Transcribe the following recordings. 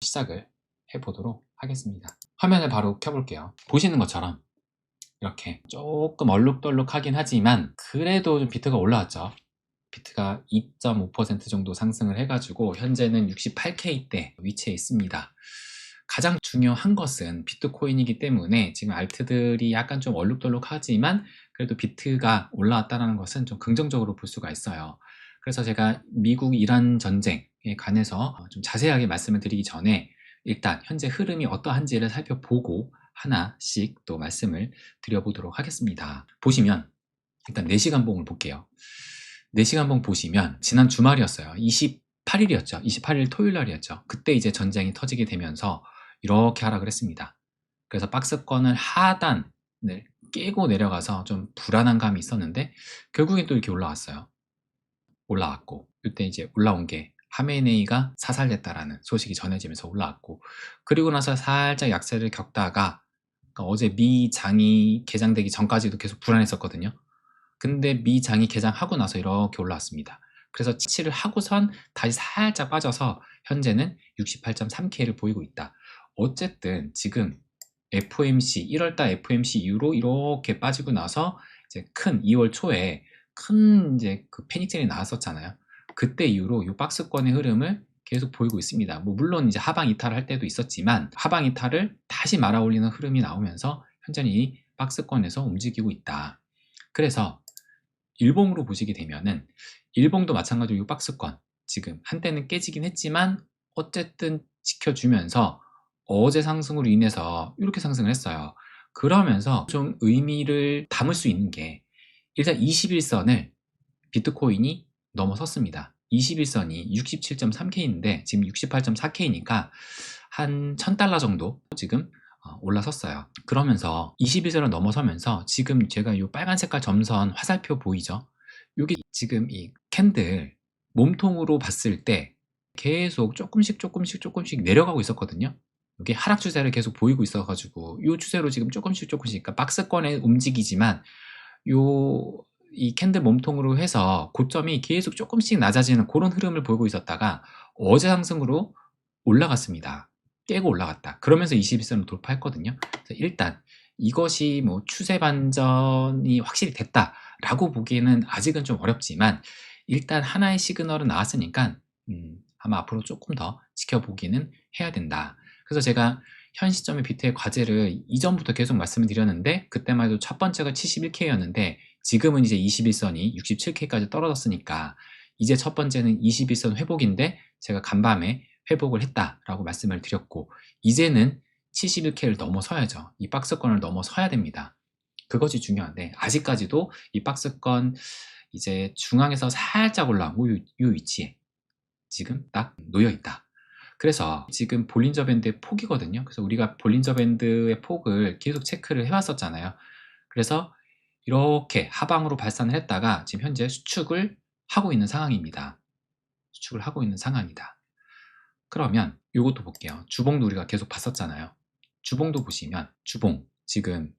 시작을 해보도록 하겠습니다. 화면을 바로 켜볼게요. 보시는 것처럼 이렇게 조금 얼룩덜룩하긴 하지만 그래도 좀 비트가 올라왔죠. 비트가 2.5% 정도 상승을 해가지고 현재는 68K대 위치해 있습니다. 가장 중요한 것은 비트코인이기 때문에 지금 알트들이 약간 좀 얼룩덜룩하지만 그래도 비트가 올라왔다는 것은 좀 긍정적으로 볼 수가 있어요. 그래서 제가 미국 이란 전쟁에 관해서 좀 자세하게 말씀을 드리기 전에 일단 현재 흐름이 어떠한지를 살펴보고 하나씩 또 말씀을 드려보도록 하겠습니다. 보시면 일단 4시간 봉을 볼게요. 4시간 봉 보시면 지난 주말이었어요. 28일이었죠. 28일 토요일 날이었죠. 그때 이제 전쟁이 터지게 되면서 이렇게 하락을 했습니다. 그래서 박스권을 하단을 깨고 내려가서 좀 불안한 감이 있었는데 결국엔 또 이렇게 올라왔어요. 올라왔고 이때 이제 올라온 게 하메네이가 사살됐다라는 소식이 전해지면서 올라왔고 그리고 나서 살짝 약세를 겪다가 그러니까 어제 미 장이 개장되기 전까지도 계속 불안했었거든요. 근데 미 장이 개장하고 나서 이렇게 올라왔습니다. 그래서 치를 하고선 다시 살짝 빠져서 현재는 68.3K를 보이고 있다. 어쨌든 지금 FOMC 1월달 FOMC 이후로 이렇게 빠지고 나서 이제 큰 2월 초에 큰 이제 그 패닉셀이 나왔었잖아요. 그때 이후로 이 박스권의 흐름을 계속 보이고 있습니다. 뭐 물론 이제 하방 이탈을 할 때도 있었지만 하방 이탈을 다시 말아 올리는 흐름이 나오면서 현재는 박스권에서 움직이고 있다. 그래서 일봉으로 보시게 되면은 일봉도 마찬가지로 이 박스권 지금 한때는 깨지긴 했지만 어쨌든 지켜주면서 어제 상승으로 인해서 이렇게 상승을 했어요. 그러면서 좀 의미를 담을 수 있는 게 일단 21선을 비트코인이 넘어섰습니다. 21선이 67.3K인데 지금 68.4K니까 한 1000달러 정도 지금 올라섰어요. 그러면서 21선을 넘어서면서 지금 제가 이 빨간 색깔 점선 화살표 보이죠? 이게 지금 이 캔들 몸통으로 봤을 때 계속 조금씩 내려가고 있었거든요. 이게 하락 추세를 계속 보이고 있어가지고 이 추세로 지금 조금씩 그러니까 박스권에 움직이지만 이 캔들 몸통으로 해서 고점이 계속 조금씩 낮아지는 그런 흐름을 보이고 있었다가 어제 상승으로 올라갔습니다. 깨고 올라갔다. 그러면서 21선을 돌파했거든요. 그래서 일단 이것이 뭐 추세 반전이 확실히 됐다라고 보기에는 아직은 좀 어렵지만 일단 하나의 시그널은 나왔으니까 아마 앞으로 조금 더 지켜보기는 해야 된다. 그래서 제가 현 시점의 비트의 과제를 이전부터 계속 말씀을 드렸는데 그때만 해도 첫 번째가 71K였는데 지금은 이제 21선이 67K까지 떨어졌으니까 이제 첫 번째는 21선 회복인데 제가 간밤에 회복을 했다라고 말씀을 드렸고 이제는 71K를 넘어서야죠. 이 박스권을 넘어서야 됩니다. 그것이 중요한데 아직까지도 이 박스권 이제 중앙에서 살짝 올라온 이 위치에 지금 딱 놓여 있다. 그래서 지금 볼린저 밴드의 폭이거든요. 그래서 우리가 볼린저 밴드의 폭을 계속 체크를 해왔었잖아요. 그래서 이렇게 하방으로 발산을 했다가 지금 현재 수축을 하고 있는 상황입니다. 수축을 하고 있는 상황이다. 그러면 이것도 볼게요. 주봉도 우리가 계속 봤었잖아요. 주봉도 보시면 주봉 지금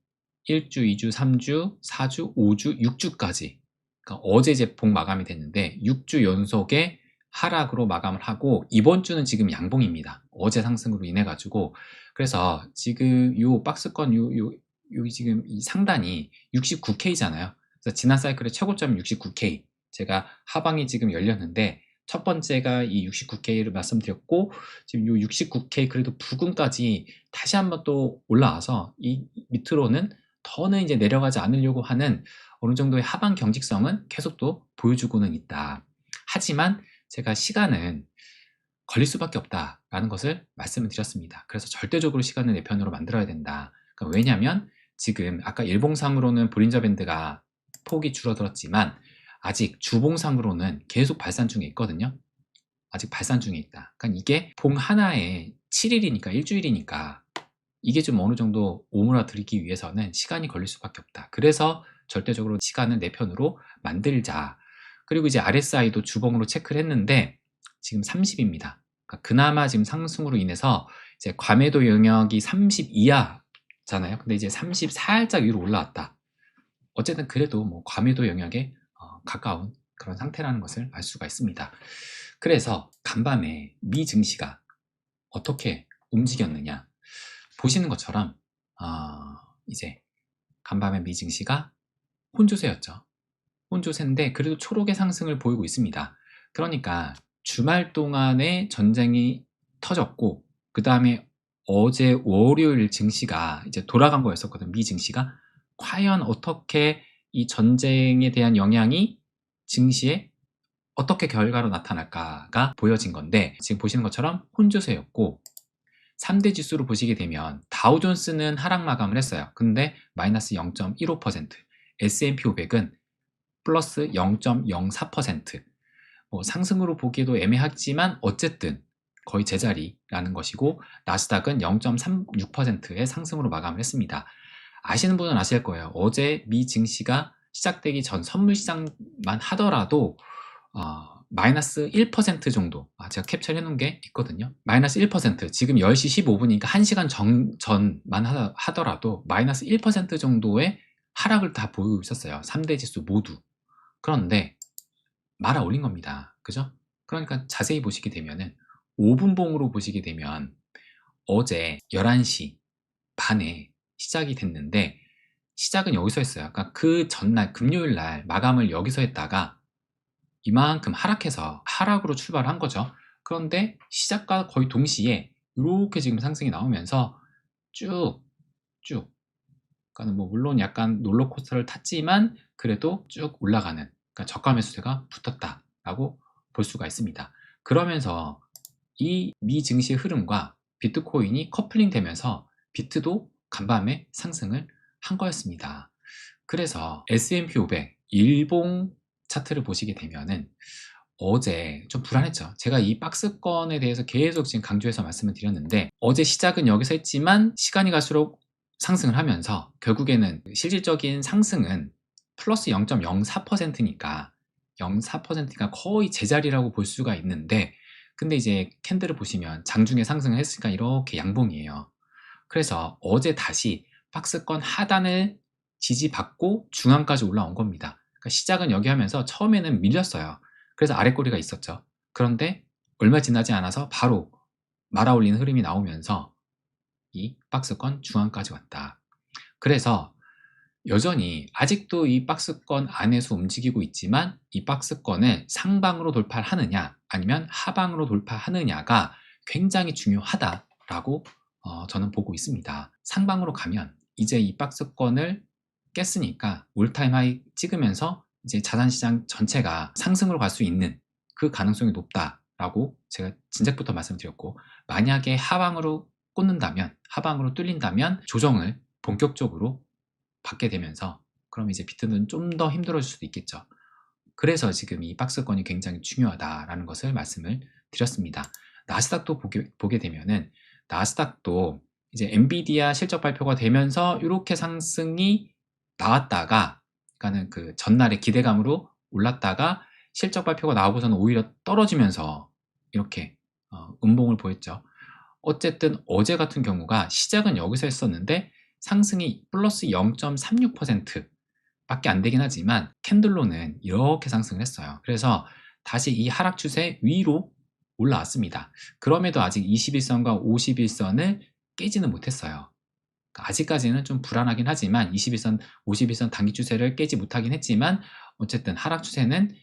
1주, 2주, 3주, 4주, 5주, 6주까지 그러니까 어제 이제 봉 마감이 됐는데 6주 연속의 하락으로 마감을 하고 이번 주는 지금 양봉입니다. 어제 상승으로 인해 가지고 그래서 지금 요 박스권 요 지금 이 상단이 69K잖아요. 그래서 지난 사이클의 최고점이 69K. 제가 하방이 지금 열렸는데 첫 번째가 이 69K를 말씀드렸고 지금 요 69K 그래도 부근까지 다시 한번 또 올라와서 이 밑으로는 더는 이제 내려가지 않으려고 하는 어느 정도의 하방 경직성은 계속 또 보여주고는 있다. 하지만 제가 시간은 걸릴 수밖에 없다라는 것을 말씀을 드렸습니다. 그래서 절대적으로 시간을 내 편으로 만들어야 된다. 그러니까 왜냐하면 지금 아까 일봉상으로는 볼린저 밴드가 폭이 줄어들었지만 아직 주봉상으로는 계속 발산 중에 있거든요. 아직 발산 중에 있다. 그러니까 이게 봉 하나에 7일이니까 일주일이니까 이게 좀 어느 정도 오므라들기 위해서는 시간이 걸릴 수밖에 없다. 그래서 절대적으로 시간을 내 편으로 만들자. 그리고 이제 RSI도 주봉으로 체크를 했는데 지금 30입니다. 그러니까 그나마 지금 상승으로 인해서 이제 과매도 영역이 30 이하잖아요. 근데 이제 30 살짝 위로 올라왔다. 어쨌든 그래도 뭐 과매도 영역에 가까운 그런 상태라는 것을 알 수가 있습니다. 그래서 간밤에 미 증시가 어떻게 움직였느냐. 보시는 것처럼 이제 간밤의 미 증시가 혼조세였죠. 혼조세인데 그래도 초록의 상승을 보이고 있습니다. 그러니까 주말 동안에 전쟁이 터졌고 그 다음에 어제 월요일 증시가 이제 돌아간 거였었거든. 미 증시가 과연 어떻게 이 전쟁에 대한 영향이 증시에 어떻게 결과로 나타날까가 보여진 건데, 지금 보시는 것처럼 혼조세였고 3대 지수로 보시게 되면 다우존스는 하락 마감을 했어요. 근데 마이너스 0.15%, S&P 500은 플러스 0.04%, 상승으로 보기에도 애매하지만 어쨌든 거의 제자리라는 것이고, 나스닥은 0.36%의 상승으로 마감을 했습니다. 아시는 분은 아실 거예요. 어제 미 증시가 시작되기 전 선물 시장만 하더라도 마이너스 1% 정도, 제가 캡처해 놓은 게 있거든요. 마이너스 1%, 지금 10시 15분이니까 1시간 전만 하더라도 마이너스 1% 정도의 하락을 다 보이고 있었어요. 3대 지수 모두. 그런데 말아 올린 겁니다. 그죠? 그러니까 자세히 보시게 되면은 5분봉으로 보시게 되면 어제 11시 반에 시작이 됐는데 시작은 여기서 했어요. 그러니까 그 전날 금요일 날 마감을 여기서 했다가 이만큼 하락해서 하락으로 출발한 거죠. 그런데 시작과 거의 동시에 이렇게 지금 상승이 나오면서 쭉 그러니까 뭐 물론 약간 롤러코스터를 탔지만 그래도 쭉 올라가는, 그러니까 저가 매수세가 붙었다라고 볼 수가 있습니다. 그러면서 이 미 증시의 흐름과 비트코인이 커플링 되면서 비트도 간밤에 상승을 한 거였습니다. 그래서 S&P 500 일봉 차트를 보시게 되면은 어제 좀 불안했죠. 제가 이 박스권에 대해서 계속 지금 강조해서 말씀을 드렸는데 어제 시작은 여기서 했지만 시간이 갈수록 상승을 하면서 결국에는 실질적인 상승은 플러스 0.04%니까 0.4%가 거의 제자리라고 볼 수가 있는데, 근데 이제 캔들을 보시면 장중에 상승을 했으니까 이렇게 양봉이에요. 그래서 어제 다시 박스권 하단을 지지받고 중앙까지 올라온 겁니다. 그러니까 시작은 여기 하면서 처음에는 밀렸어요. 그래서 아랫꼬리가 있었죠. 그런데 얼마 지나지 않아서 바로 말아올리는 흐름이 나오면서 이 박스권 중앙까지 왔다. 그래서 여전히 아직도 이 박스권 안에서 움직이고 있지만 이 박스권을 상방으로 돌파하느냐 아니면 하방으로 돌파하느냐가 굉장히 중요하다라고 저는 보고 있습니다. 상방으로 가면 이제 이 박스권을 깼으니까 올타임 하이 찍으면서 이제 자산시장 전체가 상승으로 갈 수 있는 그 가능성이 높다라고 제가 진작부터 말씀드렸고, 만약에 하방으로 꽂는다면, 하방으로 뚫린다면 조정을 본격적으로 받게 되면서 그럼 이제 비트는 좀 더 힘들어질 수도 있겠죠. 그래서 지금 이 박스권이 굉장히 중요하다라는 것을 말씀을 드렸습니다. 나스닥도 보게 되면은 나스닥도 이제 엔비디아 실적 발표가 되면서 이렇게 상승이 나왔다가, 그러니까는 그 전날의 기대감으로 올랐다가 실적 발표가 나오고서는 오히려 떨어지면서 이렇게 음봉을 보였죠. 어쨌든 어제 같은 경우가 시작은 여기서 했었는데 상승이 플러스 0.36% 밖에 안 되긴 하지만 캔들로는 이렇게 상승을 했어요. 그래서 다시 이 하락 추세 위로 올라왔습니다. 그럼에도 아직 21선과 51선을 깨지는 못했어요. 그러니까 아직까지는 좀 불안하긴 하지만 21선, 51선 단기 추세를 깨지 못하긴 했지만 어쨌든 하락 추세는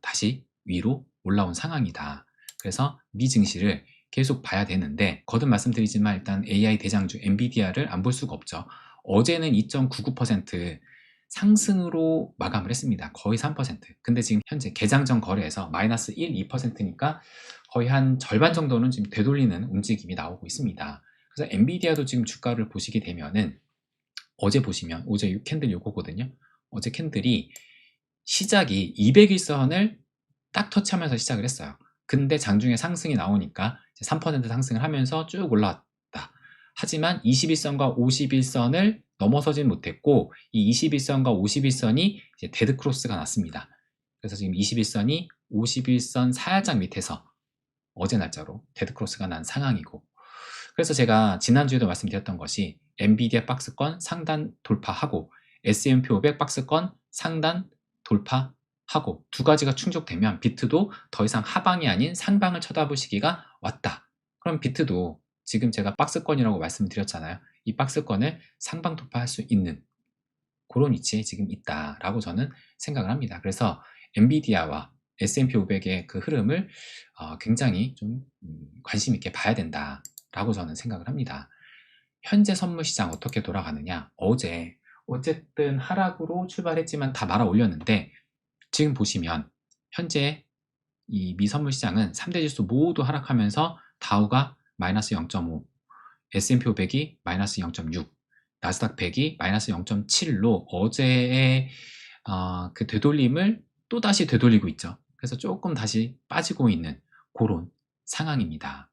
다시 위로 올라온 상황이다. 그래서 미 증시를 계속 봐야 되는데, 거듭 말씀드리지만 일단 AI 대장주 엔비디아를 안 볼 수가 없죠. 어제는 2.99% 상승으로 마감을 했습니다. 거의 3%. 근데 지금 현재 개장 전 거래에서 마이너스 1, 2%니까 거의 한 절반 정도는 지금 되돌리는 움직임이 나오고 있습니다. 그래서 엔비디아도 지금 주가를 보시게 되면은 어제 보시면 어제 캔들 요거거든요. 어제 캔들이 시작이 200일선을 딱 터치하면서 시작을 했어요. 근데 장중에 상승이 나오니까 3% 상승을 하면서 쭉 올라왔다. 하지만 21선과 51선을 넘어서진 못했고 이 21선과 51선이 이제 데드크로스가 났습니다. 그래서 지금 21선이 51선 살짝 밑에서 어제 날짜로 데드크로스가 난 상황이고, 그래서 제가 지난주에도 말씀드렸던 것이 엔비디아 박스권 상단 돌파하고 S&P 500 박스권 상단 돌파하고 두 가지가 충족되면 비트도 더 이상 하방이 아닌 상방을 쳐다볼 시기가 왔다. 그럼 비트도 지금 제가 박스권이라고 말씀드렸잖아요. 이 박스권을 상방 돌파할 수 있는 그런 위치에 지금 있다라고 저는 생각을 합니다. 그래서 엔비디아와 S&P 500의 그 흐름을 굉장히 좀 관심 있게 봐야 된다라고 저는 생각을 합니다. 현재 선물 시장 어떻게 돌아가느냐? 어제 어쨌든 하락으로 출발했지만 다 말아 올렸는데 지금 보시면 현재 이 미 선물 시장은 3대 지수 모두 하락하면서 다우가 마이너스 0.5, S&P 500이 마이너스 0.6, 나스닥 100이 마이너스 0.7로 어제의 그 되돌림을 또다시 되돌리고 있죠. 그래서 조금 다시 빠지고 있는 그런 상황입니다.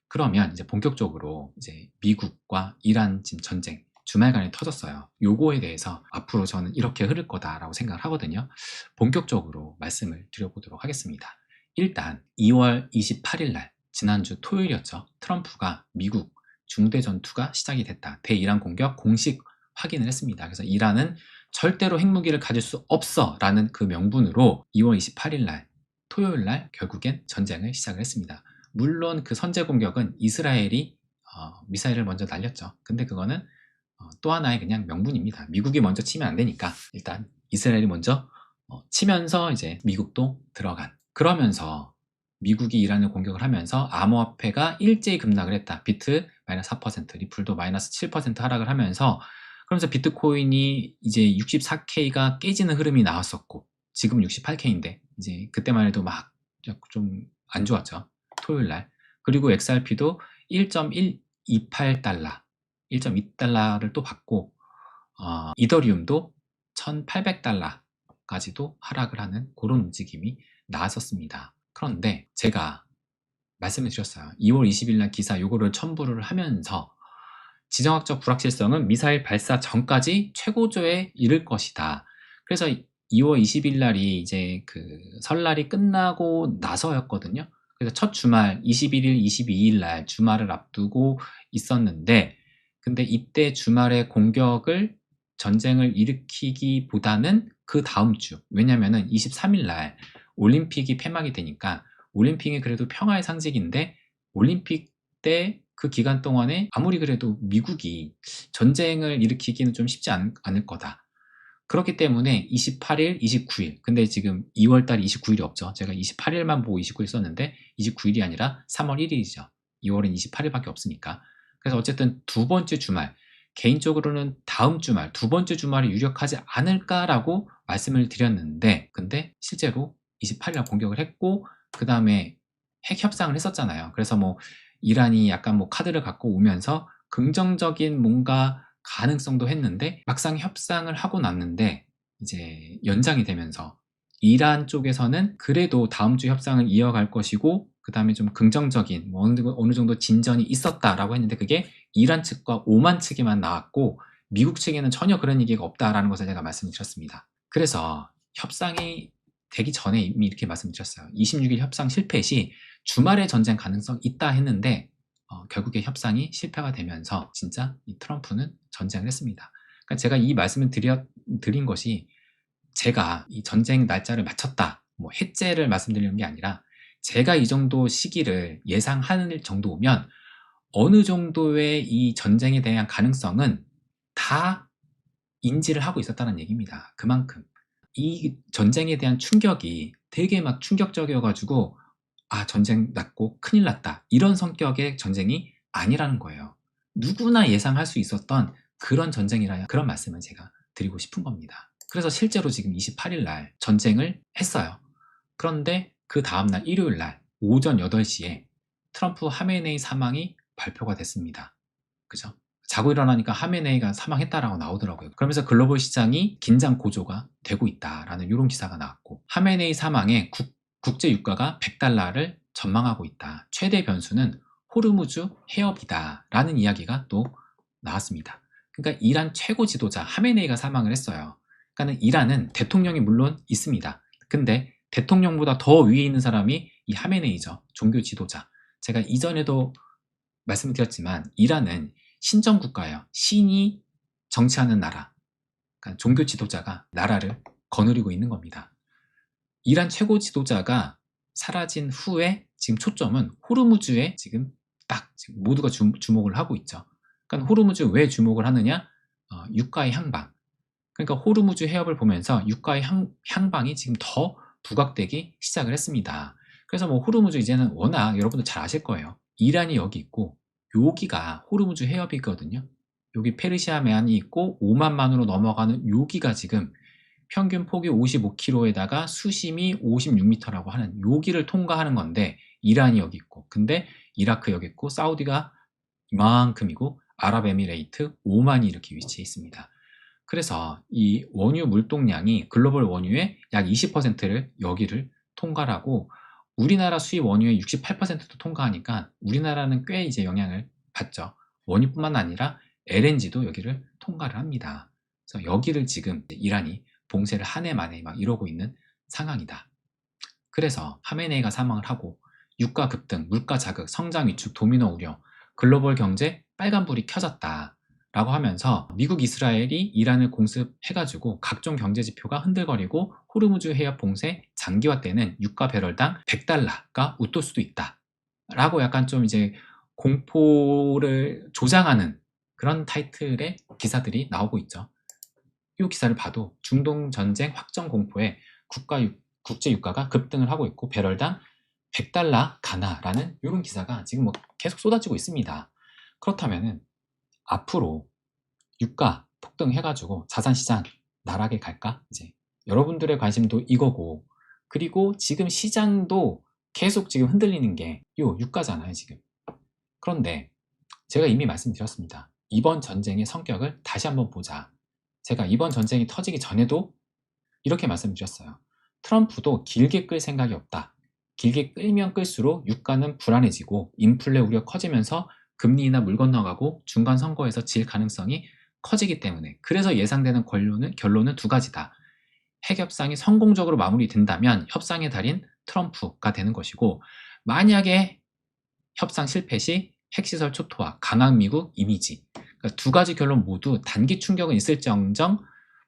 그러면 이제 본격적으로 이제 미국과 이란 지금 전쟁 주말간에 터졌어요. 요거에 대해서 앞으로 저는 이렇게 흐를 거다라고 생각을 하거든요. 본격적으로 말씀을 드려보도록 하겠습니다. 일단 2월 28일 날 지난주 토요일이었죠. 트럼프가 미국 중대 전투가 시작이 됐다. 대이란 공격 공식 확인을 했습니다. 그래서 이란은 절대로 핵무기를 가질 수 없어 라는 그 명분으로 2월 28일 날 토요일 날 결국엔 전쟁을 시작을 했습니다. 물론 그 선제 공격은 이스라엘이 미사일을 먼저 날렸죠. 근데 그거는 또 하나의 그냥 명분입니다. 미국이 먼저 치면 안 되니까 일단 이스라엘이 먼저 치면서 이제 미국도 들어간. 그러면서 미국이 이란을 공격을 하면서 암호화폐가 일제히 급락을 했다. 비트 마이너스 4%, 리플도 마이너스 7% 하락을 하면서 그러면서 비트코인이 이제 64K가 깨지는 흐름이 나왔었고 지금 68K인데 이제 그때만 해도 막 좀 안 좋았죠. 토요일 날. 그리고 XRP도 1.128달러, 1.2달러를 또 받고 이더리움도 1,800달러까지도 하락을 하는 그런 움직임이 나왔었습니다. 그런데 제가 말씀을 드렸어요. 2월 20일 날 기사 요거를 첨부를 하면서 지정학적 불확실성은 미사일 발사 전까지 최고조에 이를 것이다. 그래서 2월 20일 날이 이제 그 설날이 끝나고 나서였거든요. 그래서 첫 주말 21일, 22일 날 주말을 앞두고 있었는데 근데 이때 주말에 공격을 전쟁을 일으키기보다는 그 다음 주 왜냐면은 23일 날 올림픽이 폐막이 되니까 올림픽이 그래도 평화의 상징인데 올림픽 때 그 기간 동안에 아무리 그래도 미국이 전쟁을 일으키기는 좀 쉽지 않을 거다. 그렇기 때문에 28일, 29일 근데 지금 2월달이 29일이 없죠. 제가 28일만 보고 29일 썼는데 29일이 아니라 3월 1일이죠. 2월은 28일밖에 없으니까. 그래서 어쨌든 두 번째 주말 개인적으로는 다음 주말 두 번째 주말이 유력하지 않을까라고 말씀을 드렸는데 근데 실제로 28일날 공격을 했고 그 다음에 핵 협상을 했었잖아요. 그래서 뭐 이란이 약간 뭐 카드를 갖고 오면서 긍정적인 뭔가 가능성도 했는데 막상 협상을 하고 났는데 이제 연장이 되면서 이란 쪽에서는 그래도 다음 주 협상을 이어갈 것이고 그 다음에 좀 긍정적인 뭐 어느 정도 진전이 있었다라고 했는데 그게 이란 측과 오만 측에만 나왔고 미국 측에는 전혀 그런 얘기가 없다라는 것을 제가 말씀드렸습니다. 그래서 협상이 되기 전에 이미 이렇게 말씀드렸어요. 26일 협상 실패 시 주말에 전쟁 가능성 있다 했는데 결국에 협상이 실패가 되면서 진짜 이 트럼프는 전쟁을 했습니다. 그러니까 제가 이 말씀을 드린 것이 제가 이 전쟁 날짜를 맞췄다, 뭐 해제를 말씀드리는 게 아니라 제가 이 정도 시기를 예상할 정도면 어느 정도의 이 전쟁에 대한 가능성은 다 인지를 하고 있었다는 얘기입니다. 그만큼 이 전쟁에 대한 충격이 되게 막 충격적이어가지고 전쟁 났고 큰일 났다 이런 성격의 전쟁이 아니라는 거예요. 누구나 예상할 수 있었던 그런 전쟁이라 그런 말씀을 제가 드리고 싶은 겁니다. 그래서 실제로 지금 28일 날 전쟁을 했어요. 그런데 그 다음날 일요일 날 오전 8시에 트럼프 하메네이 사망이 발표가 됐습니다. 그죠? 자고 일어나니까 하메네이가 사망했다라고 나오더라고요. 그러면서 글로벌 시장이 긴장 고조가 되고 있다라는 이런 기사가 나왔고 하메네이 사망에 국제 유가가 100달러를 전망하고 있다. 최대 변수는 호르무즈 해협이다 라는 이야기가 또 나왔습니다. 그러니까 이란 최고 지도자 하메네이가 사망을 했어요. 그러니까 이란은 대통령이 물론 있습니다. 근데 대통령보다 더 위에 있는 사람이 이 하메네이죠. 종교 지도자. 제가 이전에도 말씀드렸지만 이란은 신정국가예요. 신이 정치하는 나라. 그러니까 종교 지도자가 나라를 거느리고 있는 겁니다. 이란 최고 지도자가 사라진 후에 지금 초점은 호르무즈에 지금 지금 모두가 주목을 하고 있죠. 그러니까 호르무즈 왜 주목을 하느냐? 유가의 향방. 그러니까 호르무즈 해협을 보면서 유가의 향방이 지금 더 부각되기 시작을 했습니다. 그래서 뭐 호르무즈 이제는 워낙 여러분들 잘 아실 거예요. 이란이 여기 있고 여기가 호르무즈 해협이거든요. 여기 페르시아해안이 있고 오만만으로 넘어가는 여기가 지금 평균 폭이 55km에다가 수심이 56m라고 하는 여기를 통과하는 건데 이란이 여기 있고 근데 이라크 여기 있고 사우디가 이만큼이고 아랍에미레이트, 오만이 이렇게 위치해 있습니다. 그래서 이 원유 물동량이 글로벌 원유의 약 20%를 여기를 통과를 하고 우리나라 수입 원유의 68%도 통과하니까 우리나라는 꽤 이제 영향을 받죠. 원유뿐만 아니라 LNG도 여기를 통과를 합니다. 그래서 여기를 지금 이란이 봉쇄를 한 해 만에 막 이러고 있는 상황이다. 그래서 하메네이가 사망을 하고 유가 급등, 물가 자극, 성장 위축, 도미노 우려, 글로벌 경제 빨간불이 켜졌다 라고 하면서 미국, 이스라엘이 이란을 공습해가지고 각종 경제 지표가 흔들거리고 호르무즈 해협 봉쇄 장기화되는 유가 배럴당 $100가 웃돌 수도 있다 라고 약간 좀 이제 공포를 조장하는 그런 타이틀의 기사들이 나오고 있죠. 이 기사를 봐도 중동 전쟁 확정 공포에 국제 유가가 급등을 하고 있고 배럴당 $100 가나라는 이런 기사가 지금 뭐 계속 쏟아지고 있습니다. 그렇다면은 앞으로 유가 폭등해가지고 자산시장 나락에 갈까? 이제 여러분들의 관심도 이거고 그리고 지금 시장도 계속 지금 흔들리는 게 요 유가잖아요 지금. 그런데 제가 이미 말씀드렸습니다. 이번 전쟁의 성격을 다시 한번 보자. 제가 이번 전쟁이 터지기 전에도 이렇게 말씀드렸어요. 트럼프도 길게 끌 생각이 없다. 길게 끌면 끌수록 유가는 불안해지고 인플레 우려 커지면서 금리나 물 건너가고 중간 선거에서 질 가능성이 커지기 때문에 그래서 예상되는 결론은 두 가지다. 핵협상이 성공적으로 마무리된다면 협상의 달인 트럼프가 되는 것이고 만약에 협상 실패 시 핵시설 초토화, 강한 미국 이미지 그러니까 두 가지 결론 모두 단기 충격은 있을지언정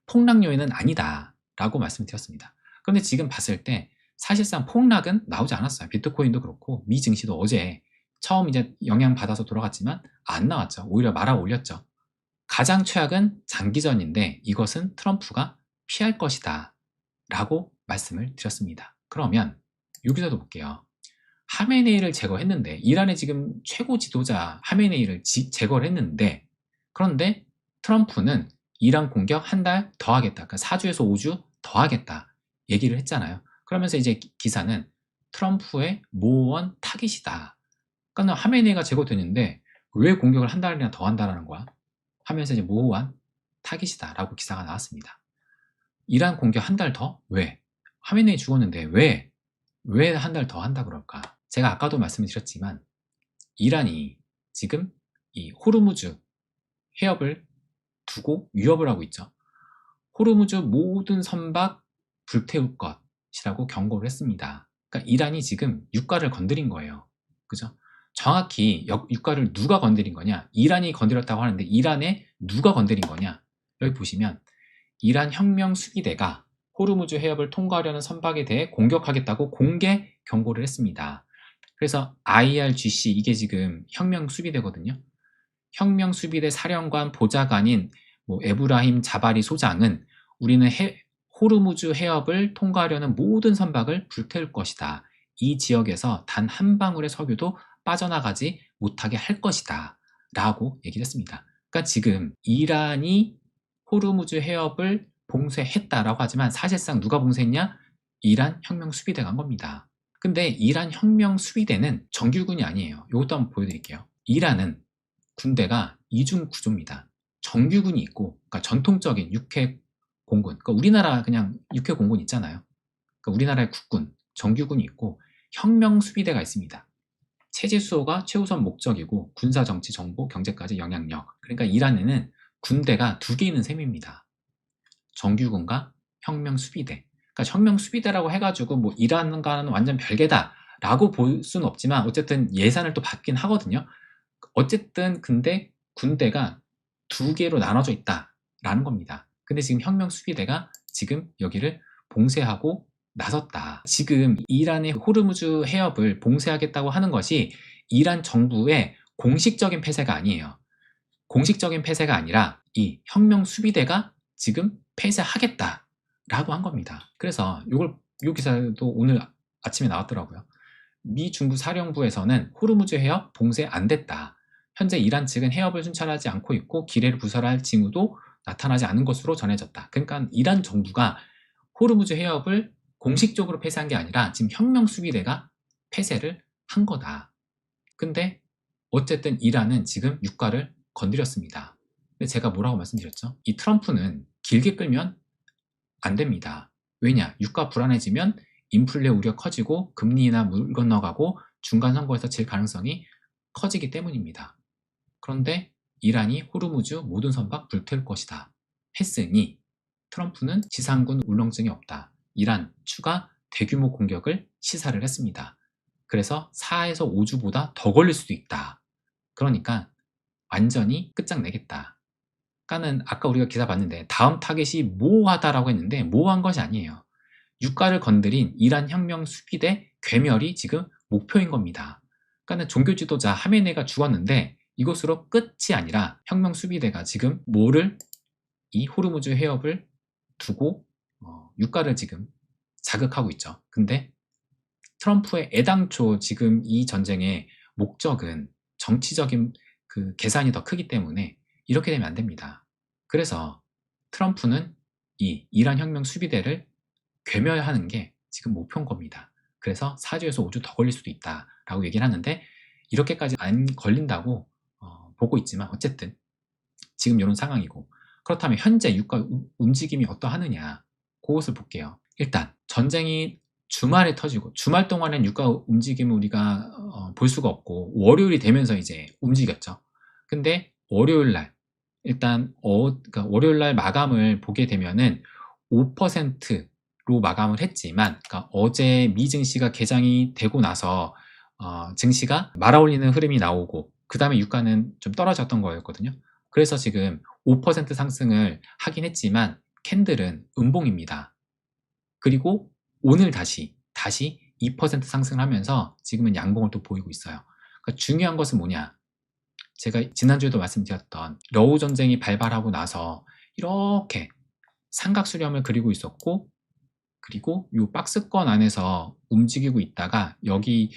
폭락 요인은 아니다 라고 말씀드렸습니다. 그런데 지금 봤을 때 사실상 폭락은 나오지 않았어요. 비트코인도 그렇고 미 증시도 어제 처음 이제 영향받아서 돌아갔지만 안 나왔죠. 오히려 말아 올렸죠. 가장 최악은 장기전인데 이것은 트럼프가 피할 것이다 라고 말씀을 드렸습니다. 그러면 여기서도 볼게요. 하메네이를 제거했는데 이란의 지금 최고 지도자 하메네이를 제거를 했는데 그런데 트럼프는 이란 공격 한 달 더 하겠다. 그러니까 4주에서 5주 더 하겠다 얘기를 했잖아요. 그러면서 이제 기사는 트럼프의 모원 타깃이다. 그러니까 하메네이가 제거됐는데 왜 공격을 한 달이나 더 한다라는 거야? 하면서 이제 모호한 타깃이다 라고 기사가 나왔습니다. 이란 공격 한 달 더? 왜? 하메네이 죽었는데 왜 한 달 더 한다 그럴까? 제가 아까도 말씀드렸지만 이란이 지금 이 호르무즈 해협을 두고 위협을 하고 있죠. 호르무즈 모든 선박 불태울 것이라고 경고를 했습니다. 그러니까 이란이 지금 유가를 건드린 거예요. 그죠? 정확히 유가를 누가 건드린 거냐? 이란이 건드렸다고 하는데 이란에 누가 건드린 거냐? 여기 보시면 이란 혁명 수비대가 호르무즈 해협을 통과하려는 선박에 대해 공격하겠다고 공개 경고를 했습니다. 그래서 IRGC 이게 지금 혁명 수비대거든요. 혁명 수비대 사령관 보좌관인 에브라힘 자바리 소장은 우리는 호르무즈 해협을 통과하려는 모든 선박을 불태울 것이다. 이 지역에서 단 한 방울의 석유도 빠져나가지 못하게 할 것이다. 라고 얘기를 했습니다. 그러니까 지금 이란이 호르무즈 해협을 봉쇄했다라고 하지만 사실상 누가 봉쇄했냐? 이란 혁명 수비대가 한 겁니다. 근데 이란 혁명 수비대는 정규군이 아니에요. 이것도 한번 보여드릴게요. 이란은 군대가 이중 구조입니다. 정규군이 있고, 그러니까 전통적인 육해 공군, 그러니까 우리나라 그냥 육해 공군 있잖아요. 그러니까 우리나라의 국군, 정규군이 있고 혁명 수비대가 있습니다. 체제 수호가 최우선 목적이고 군사, 정치, 정보, 경제까지 영향력. 그러니까 이란에는 군대가 두 개 있는 셈입니다. 정규군과 혁명 수비대. 그러니까 혁명 수비대라고 해가지고 이란과는 완전 별개다라고 볼 수는 없지만 어쨌든 예산을 또 받긴 하거든요. 어쨌든 근데 군대가 두 개로 나눠져 있다라는 겁니다. 근데 지금 혁명 수비대가 지금 여기를 봉쇄하고 나섰다. 지금 이란의 호르무즈 해협을 봉쇄하겠다고 하는 것이 이란 정부의 공식적인 폐쇄가 아니에요. 공식적인 폐쇄가 아니라 이 혁명 수비대가 지금 폐쇄하겠다라고 한 겁니다. 그래서 요 기사도 오늘 아침에 나왔더라고요. 미 중부 사령부에서는 호르무즈 해협 봉쇄 안 됐다. 현재 이란 측은 해협을 순찰하지 않고 있고 기뢰를 부설할 징후도 나타나지 않은 것으로 전해졌다. 그러니까 이란 정부가 호르무즈 해협을 공식적으로 폐쇄한 게 아니라 지금 혁명 수비대가 폐쇄를 한 거다. 근데 어쨌든 이란은 지금 유가를 건드렸습니다. 근데 제가 뭐라고 말씀드렸죠? 이 트럼프는 길게 끌면 안 됩니다. 왜냐? 유가 불안해지면 인플레 우려 커지고 금리나 물 건너가고 중간 선거에서 질 가능성이 커지기 때문입니다. 그런데 이란이 호르무즈 모든 선박 불태울 것이다 했으니 트럼프는 지상군 울렁증이 없다. 이란 추가 대규모 공격을 시사를 했습니다. 그래서 4에서 5주보다 더 걸릴 수도 있다. 그러니까 완전히 끝장내겠다. 그러니까는 아까 우리가 기사 봤는데 다음 타겟이 모호하다라고 했는데 모호한 것이 아니에요. 유가를 건드린 이란 혁명 수비대 괴멸이 지금 목표인 겁니다. 그러니까 종교 지도자 하메네가 죽었는데 이것으로 끝이 아니라 혁명 수비대가 지금 뭐를 이 호르무즈 해협을 두고 유가를 지금 자극하고 있죠. 근데 트럼프의 애당초 지금 이 전쟁의 목적은 정치적인 그 계산이 더 크기 때문에 이렇게 되면 안 됩니다. 그래서 트럼프는 이 이란 혁명 수비대를 괴멸하는 게 지금 목표인 겁니다. 그래서 4주에서 5주 더 걸릴 수도 있다라고 얘기를 하는데 이렇게까지 안 걸린다고 보고 있지만 어쨌든 지금 이런 상황이고 그렇다면 현재 유가 움직임이 어떠하느냐 그것을 볼게요. 일단 전쟁이 주말에 터지고 주말 동안엔 유가 움직임을 우리가 볼 수가 없고 월요일이 되면서 이제 움직였죠. 근데 월요일 날 일단 그러니까 월요일 날 마감을 보게 되면은 5%로 마감을 했지만 그러니까 어제 미 증시가 개장이 되고 나서 증시가 말아올리는 흐름이 나오고 그 다음에 유가는 좀 떨어졌던 거였거든요. 그래서 지금 5% 상승을 하긴 했지만 캔들은 음봉입니다. 그리고 오늘 다시 2% 상승을 하면서 지금은 양봉을 또 보이고 있어요. 그러니까 중요한 것은 뭐냐? 제가 지난주에도 말씀드렸던 러우 전쟁이 발발하고 나서 이렇게 삼각 수렴을 그리고 있었고 그리고 이 박스권 안에서 움직이고 있다가 여기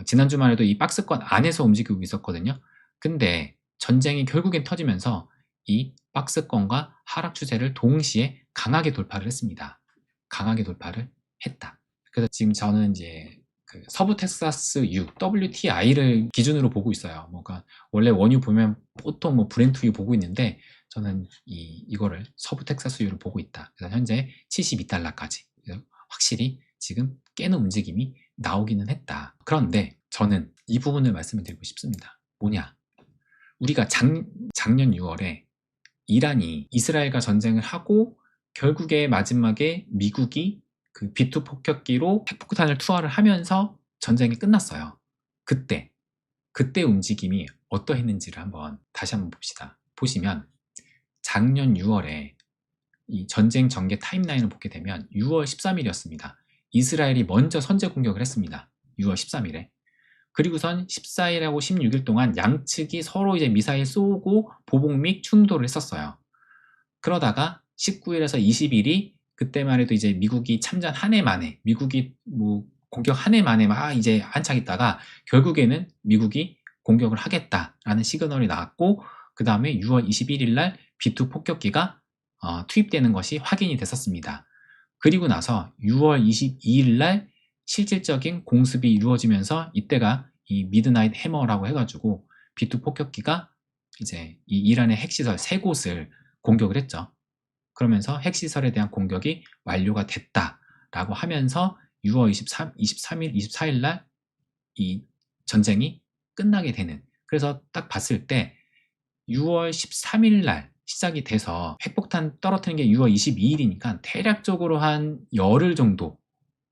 지난주만 해도 이 박스권 안에서 움직이고 있었거든요. 근데 전쟁이 결국엔 터지면서 이 박스권과 하락 추세를 동시에 강하게 돌파를 했습니다. 강하게 돌파를 했다. 그래서 지금 저는 이제 그 서부 텍사스 유 WTI를 기준으로 보고 있어요. 뭔가 원래 원유 보면 보통 뭐 브렌트유 보고 있는데 저는 이거를 서부 텍사스 유를 보고 있다. 그래서 현재 72달러까지 확실히 지금 깨는 움직임이 나오기는 했다. 그런데 저는 이 부분을 말씀을 드리고 싶습니다. 뭐냐? 우리가 작년 6월에 이란이 이스라엘과 전쟁을 하고 결국에 마지막에 미국이 그 B2 폭격기로 핵폭탄을 투하를 하면서 전쟁이 끝났어요. 그때 움직임이 어떠했는지를 다시 한번 봅시다. 보시면 작년 6월에 이 전쟁 전개 타임라인을 보게 되면 6월 13일이었습니다. 이스라엘이 먼저 선제 공격을 했습니다. 6월 13일에. 그리고선 14일하고 16일 동안 양측이 서로 이제 미사일 쏘고 보복 및 충돌을 했었어요. 그러다가 19일에서 20일이 그때만 해도 이제 미국이 참전 한 해 만에 미국이 뭐 공격 한 해 만에 막 이제 한창 있다가 결국에는 미국이 공격을 하겠다라는 시그널이 나왔고 그 다음에 6월 21일 날 B2 폭격기가 투입되는 것이 확인이 됐었습니다. 그리고 나서 6월 22일 날 실질적인 공습이 이루어지면서 이때가 이 미드나잇 해머라고 해가지고 B2 폭격기가 이제 이 이란의 핵시설 3곳을 공격을 했죠. 그러면서 핵시설에 대한 공격이 완료가 됐다라고 하면서 6월 23일, 24일 날 이 전쟁이 끝나게 되는 그래서 딱 봤을 때 6월 13일 날 시작이 돼서 핵폭탄 떨어뜨린 게 6월 22일이니까 대략적으로 한 열흘 정도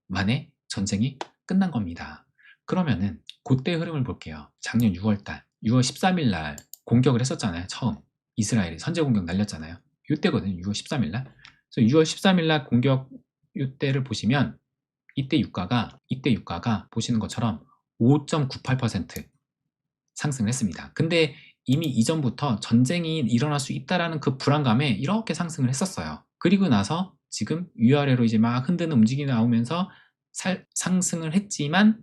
만에 전쟁이 끝난 겁니다. 그러면은 그때 흐름을 볼게요. 작년 6월달 6월 13일 날 공격을 했었잖아요. 처음 이스라엘이 선제 공격 날렸잖아요. 이때거든요. 6월 13일 날. 그래서 6월 13일 날 공격 이때를 보시면 이때 유가가 보시는 것처럼 5.98% 상승을 했습니다. 근데 이미 이전부터 전쟁이 일어날 수 있다라는 그 불안감에 이렇게 상승을 했었어요. 그리고 나서 지금 위아래로 이제 막 흔드는 움직임이 나오면서 상승을 했지만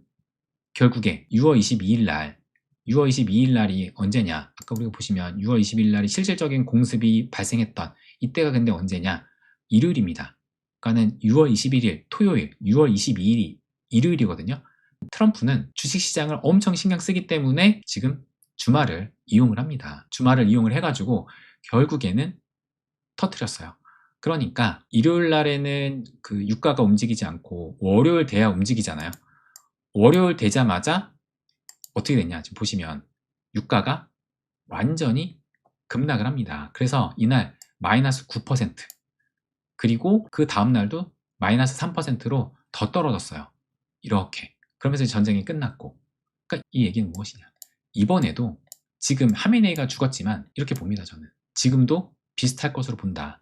결국에 6월 22일 날이 언제냐? 아까 우리가 보시면 6월 22일 날이 실질적인 공습이 발생했던 이때가 근데 언제냐? 일요일입니다. 그러니까는 6월 21일 토요일, 6월 22일이 일요일이거든요. 트럼프는 주식시장을 엄청 신경 쓰기 때문에 지금 주말을 이용을 합니다. 주말을 이용을 해가지고 결국에는 터뜨렸어요. 그러니까 일요일 날에는 그 유가가 움직이지 않고 월요일 돼야 움직이잖아요. 월요일 되자마자 어떻게 됐냐 지금 보시면 유가가 완전히 급락을 합니다. 그래서 이날 마이너스 9% 그리고 그 다음날도 마이너스 3%로 더 떨어졌어요. 이렇게. 그러면서 전쟁이 끝났고. 그러니까 이 얘기는 무엇이냐. 이번에도 지금 하메네이가 죽었지만 이렇게 봅니다. 저는. 지금도 비슷할 것으로 본다.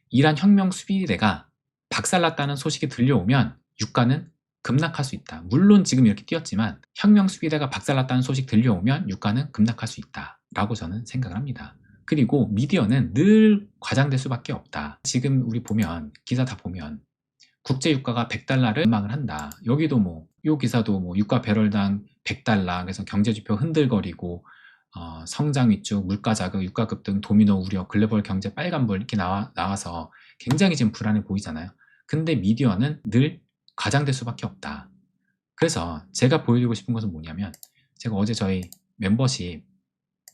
이란 혁명 수비대가 박살났다는 소식이 들려오면 유가는 급락할 수 있다. 물론 지금 이렇게 뛰었지만 혁명 수비대가 박살났다는 소식 들려오면 유가는 급락할 수 있다. 라고 저는 생각을 합니다. 그리고 미디어는 늘 과장될 수밖에 없다. 지금 우리 보면 기사 다 보면 국제 유가가 100달러를 전망을 한다. 여기도 뭐 이 기사도 뭐 유가 배럴당 100달러 그래서 경제지표 흔들거리고 성장 위축, 물가 자극, 유가 급등, 도미노 우려, 글로벌 경제 빨간불 이렇게 나와서 굉장히 지금 불안해 보이잖아요. 근데 미디어는 늘 과장될 수밖에 없다. 그래서 제가 보여드리고 싶은 것은 뭐냐면 제가 어제 저희 멤버십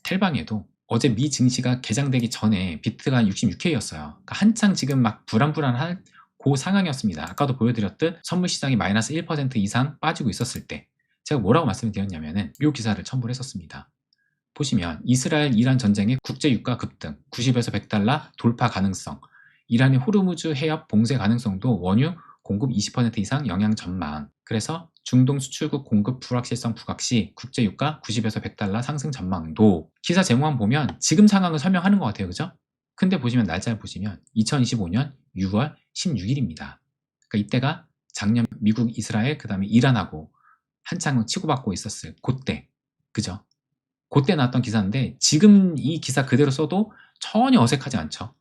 텔방에도 어제 미 증시가 개장되기 전에 비트가 66K였어요. 그러니까 한창 지금 막 불안불안한 그 상황이었습니다. 아까도 보여드렸듯 선물 시장이 마이너스 1% 이상 빠지고 있었을 때 제가 뭐라고 말씀을 드렸냐면은 이 기사를 첨부를 했었습니다. 보시면 이스라엘 이란 전쟁의 국제 유가 급등 90에서 100달러 돌파 가능성 이란의 호르무즈 해협 봉쇄 가능성도 원유 공급 20% 이상 영향 전망 그래서 중동 수출국 공급 불확실성 부각 시 국제 유가 90에서 100달러 상승 전망도 기사 제목만 보면 지금 상황을 설명하는 것 같아요. 그죠? 근데 보시면 날짜를 보시면 2025년 6월 16일입니다. 그러니까 이때가 작년 미국, 이스라엘, 그 다음에 이란하고 한창 치고받고 있었을 그때 그죠? 그때 나왔던 기사인데 지금 이 기사 그대로 써도 전혀 어색하지 않죠.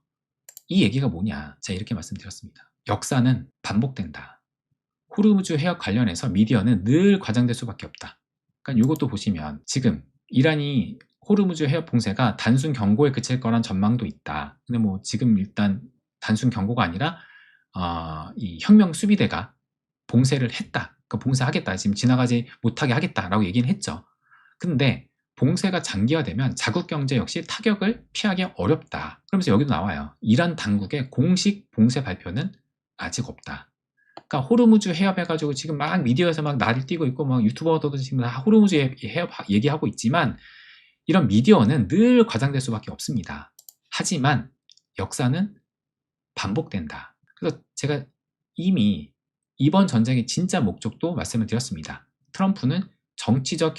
이 얘기가 뭐냐? 제가 이렇게 말씀드렸습니다. 역사는 반복된다. 호르무즈 해협 관련해서 미디어는 늘 과장될 수밖에 없다. 그러니까 이것도 보시면 지금 이란이 호르무즈 해협 봉쇄가 단순 경고에 그칠 거란 전망도 있다. 근데 뭐 지금 일단 단순 경고가 아니라 이 혁명 수비대가 봉쇄를 했다. 그러니까 봉쇄하겠다. 지금 지나가지 못하게 하겠다라고 얘기는 했죠. 근데 봉쇄가 장기화되면 자국 경제 역시 타격을 피하기 어렵다. 그러면서 여기도 나와요. 이란 당국의 공식 봉쇄 발표는 아직 없다. 그러니까 호르무즈 해협 해가지고 지금 막 미디어에서 막 날이 뛰고 있고 막 유튜버들도 지금 다 호르무즈 해협 얘기하고 있지만 이런 미디어는 늘 과장될 수밖에 없습니다. 하지만 역사는 반복된다. 그래서 제가 이미 이번 전쟁의 진짜 목적도 말씀을 드렸습니다. 트럼프는 정치적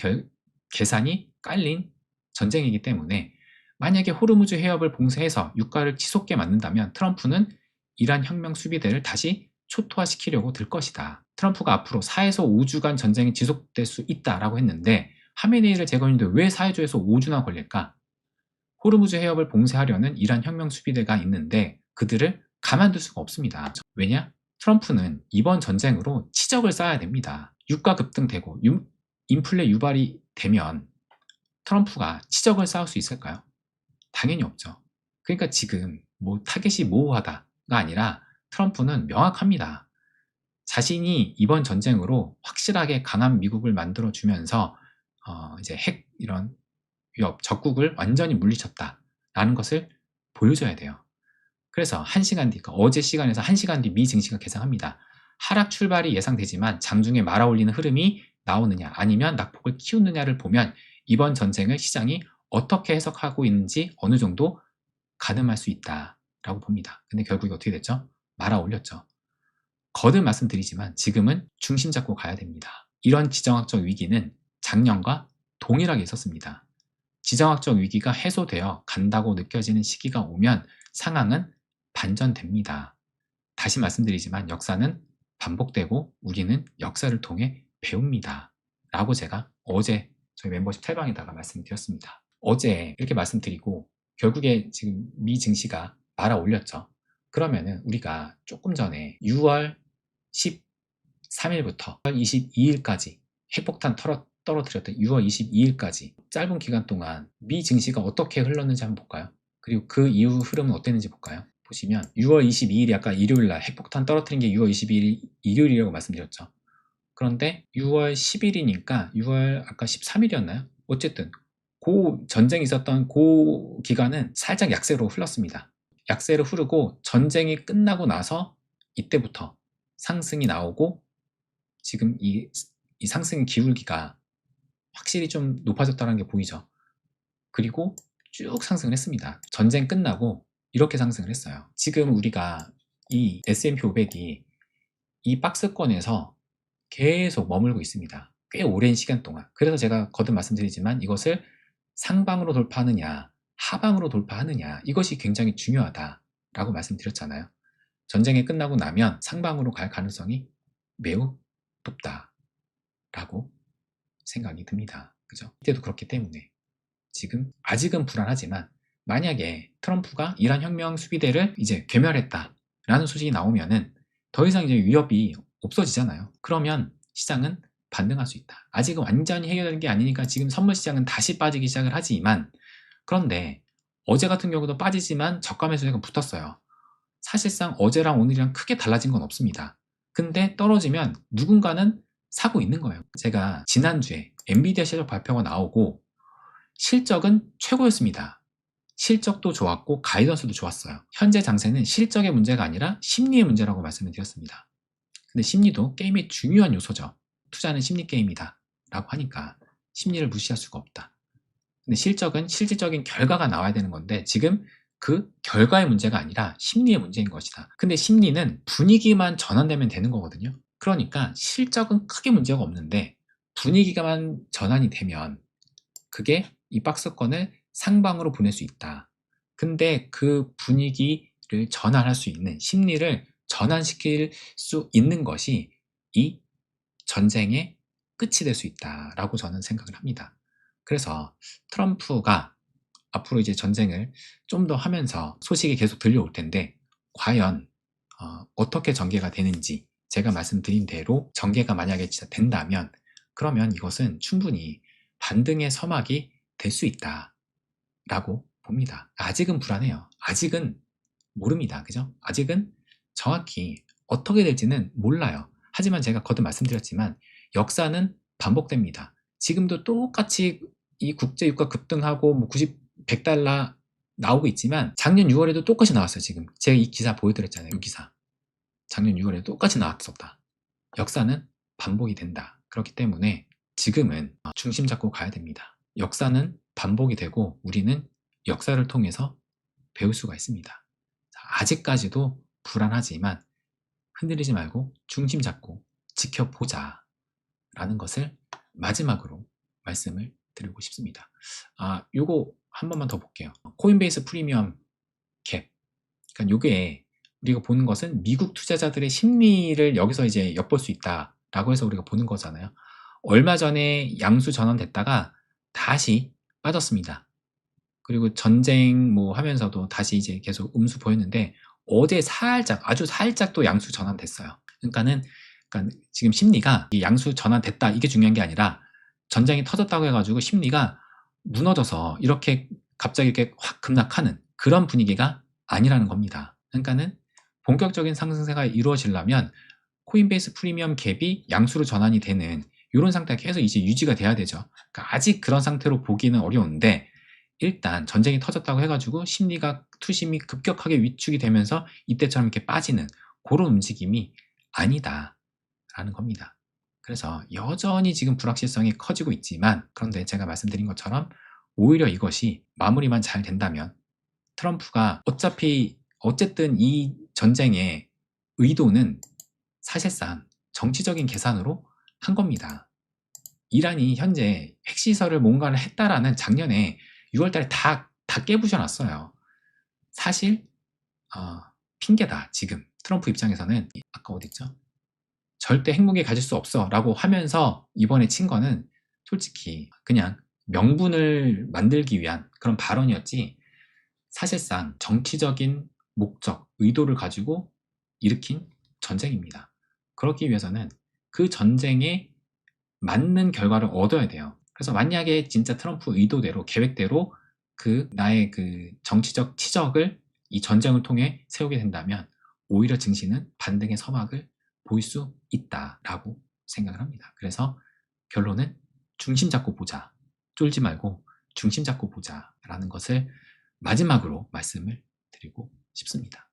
계산이 깔린 전쟁이기 때문에 만약에 호르무즈 해협을 봉쇄해서 유가를 치솟게 만든다면 트럼프는 이란 혁명 수비대를 다시 초토화시키려고 들 것이다. 트럼프가 앞으로 4에서 5주간 전쟁이 지속될 수 있다라고 했는데 하메네이를 제거했는데 왜 4주에서 5주나 걸릴까? 호르무즈 해협을 봉쇄하려는 이란 혁명 수비대가 있는데 그들을 가만둘 수가 없습니다. 왜냐? 트럼프는 이번 전쟁으로 치적을 쌓아야 됩니다. 유가 급등되고 인플레 유발이 되면 트럼프가 치적을 쌓을 수 있을까요? 당연히 없죠. 그러니까 지금 뭐 타겟이 모호하다가 아니라 트럼프는 명확합니다. 자신이 이번 전쟁으로 확실하게 강한 미국을 만들어주면서 이제 핵 이런 위협, 적국을 완전히 물리쳤다라는 것을 보여줘야 돼요. 그래서 1시간 뒤, 그러니까 어제 시간에서 1시간 뒤 미 증시가 개장합니다. 하락 출발이 예상되지만 장중에 말아올리는 흐름이 나오느냐 아니면 낙폭을 키우느냐를 보면 이번 전쟁을 시장이 어떻게 해석하고 있는지 어느 정도 가늠할 수 있다라고 봅니다. 근데 결국에 어떻게 됐죠? 말아올렸죠. 거듭 말씀드리지만 지금은 중심 잡고 가야 됩니다. 이런 지정학적 위기는 작년과 동일하게 있었습니다. 지정학적 위기가 해소되어 간다고 느껴지는 시기가 오면 상황은 반전됩니다. 다시 말씀드리지만 역사는 반복되고 우리는 역사를 통해 배웁니다. 라고 제가 어제 저희 멤버십 텔방에다가 말씀드렸습니다. 어제 이렇게 말씀드리고 결국에 지금 미 증시가 말아 올렸죠. 그러면은 우리가 조금 전에 6월 13일부터 6월 22일까지 핵폭탄 떨어뜨렸던 6월 22일까지 짧은 기간 동안 미 증시가 어떻게 흘렀는지 한번 볼까요? 그리고 그 이후 흐름은 어땠는지 볼까요? 보시면 6월 22일이 아까 일요일날 핵폭탄 떨어뜨린 게 6월 22일 일요일이라고 말씀드렸죠. 그런데 6월 10일이니까 6월 아까 13일이었나요? 어쨌든 그 전쟁이 있었던 그 기간은 살짝 약세로 흘렀습니다. 약세로 흐르고 전쟁이 끝나고 나서 이때부터 상승이 나오고 지금 이 상승의 기울기가 확실히 좀 높아졌다는 게 보이죠. 그리고 쭉 상승을 했습니다. 전쟁 끝나고 이렇게 상승을 했어요. 지금 우리가 이 S&P 500이 이 박스권에서 계속 머물고 있습니다. 꽤 오랜 시간 동안. 그래서 제가 거듭 말씀드리지만 이것을 상방으로 돌파하느냐 하방으로 돌파하느냐 이것이 굉장히 중요하다라고 말씀드렸잖아요. 전쟁이 끝나고 나면 상방으로 갈 가능성이 매우 높다라고 생각이 듭니다. 그죠? 이때도 그렇기 때문에 지금 아직은 불안하지만 만약에 트럼프가 이란 혁명 수비대를 이제 괴멸했다라는 소식이 나오면은 더 이상 이제 위협이 없어지잖아요. 그러면 시장은 반등할 수 있다. 아직은 완전히 해결되는 게 아니니까 지금 선물 시장은 다시 빠지기 시작을 하지만 그런데 어제 같은 경우도 빠지지만 저가 매수세가 붙었어요. 사실상 어제랑 오늘이랑 크게 달라진 건 없습니다. 근데 떨어지면 누군가는 사고 있는 거예요. 제가 지난주에 엔비디아 실적 발표가 나오고 실적은 최고였습니다. 실적도 좋았고 가이던스도 좋았어요. 현재 장세는 실적의 문제가 아니라 심리의 문제라고 말씀을 드렸습니다. 근데 심리도 게임의 중요한 요소죠. 투자는 심리 게임이다 라고 하니까 심리를 무시할 수가 없다. 근데 실적은 실질적인 결과가 나와야 되는 건데 지금 그 결과의 문제가 아니라 심리의 문제인 것이다. 근데 심리는 분위기만 전환되면 되는 거거든요. 그러니까 실적은 크게 문제가 없는데 분위기가만 전환이 되면 그게 이 박스권을 상방으로 보낼 수 있다. 근데 그 분위기를 전환할 수 있는 심리를 전환시킬 수 있는 것이 이 전쟁의 끝이 될 수 있다라고 저는 생각을 합니다. 그래서 트럼프가 앞으로 이제 전쟁을 좀 더 하면서 소식이 계속 들려올 텐데 과연 어떻게 전개가 되는지 제가 말씀드린 대로 전개가 만약에 진짜 된다면 그러면 이것은 충분히 반등의 서막이 될 수 있다라고 봅니다. 아직은 불안해요. 아직은 모릅니다. 그죠? 아직은 정확히 어떻게 될지는 몰라요. 하지만 제가 거듭 말씀드렸지만 역사는 반복됩니다. 지금도 똑같이 이 국제유가 급등하고 뭐 100달러 나오고 있지만 작년 6월에도 똑같이 나왔어요. 지금 제가 이 기사 보여드렸잖아요. 이 기사 작년 6월에도 똑같이 나왔었다. 역사는 반복이 된다. 그렇기 때문에 지금은 중심 잡고 가야 됩니다. 역사는 반복이 되고 우리는 역사를 통해서 배울 수가 있습니다. 아직까지도 불안하지만 흔들리지 말고 중심 잡고 지켜보자 라는 것을 마지막으로 말씀을 드리고 싶습니다. 요거 한 번만 더 볼게요. 코인베이스 프리미엄 캡. 그러니까 요게 우리가 보는 것은 미국 투자자들의 심리를 여기서 이제 엿볼 수 있다라고 해서 우리가 보는 거잖아요. 얼마 전에 양수 전환됐다가 다시 빠졌습니다. 그리고 전쟁 뭐 하면서도 다시 이제 계속 음수 보였는데 어제 살짝 아주 살짝 또 양수 전환됐어요. 그러니까 지금 심리가 이 양수 전환됐다 이게 중요한 게 아니라 전쟁이 터졌다고 해가지고 심리가 무너져서 이렇게 갑자기 이렇게 확 급락하는 그런 분위기가 아니라는 겁니다. 그러니까는 본격적인 상승세가 이루어지려면 코인베이스 프리미엄 갭이 양수로 전환이 되는 이런 상태가 계속 이제 유지가 돼야 되죠. 그러니까 아직 그런 상태로 보기는 어려운데 일단 전쟁이 터졌다고 해가지고 심리가 투심이 급격하게 위축이 되면서 이때처럼 이렇게 빠지는 그런 움직임이 아니다라는 겁니다. 그래서 여전히 지금 불확실성이 커지고 있지만 그런데 제가 말씀드린 것처럼 오히려 이것이 마무리만 잘 된다면 트럼프가 어쨌든 이 전쟁의 의도는 사실상 정치적인 계산으로 한 겁니다. 이란이 현재 핵시설을 뭔가를 했다라는 작년에 6월달에 다 깨부셔놨어요. 사실 핑계다. 지금 트럼프 입장에서는 아까 어딨죠? 절대 핵무기 가질 수 없어 라고 하면서 이번에 친 거는 솔직히 그냥 명분을 만들기 위한 그런 발언이었지, 사실상 정치적인 목적, 의도를 가지고 일으킨 전쟁입니다. 그렇기 위해서는 그 전쟁에 맞는 결과를 얻어야 돼요. 그래서 만약에 진짜 트럼프 의도대로, 계획대로 나의 그 정치적 치적을 이 전쟁을 통해 세우게 된다면 오히려 증시는 반등의 서막을 보일 수 있다라고 생각을 합니다. 그래서 결론은 중심 잡고 보자. 쫄지 말고 중심 잡고 보자라는 것을 마지막으로 말씀을 드리고 싶습니다.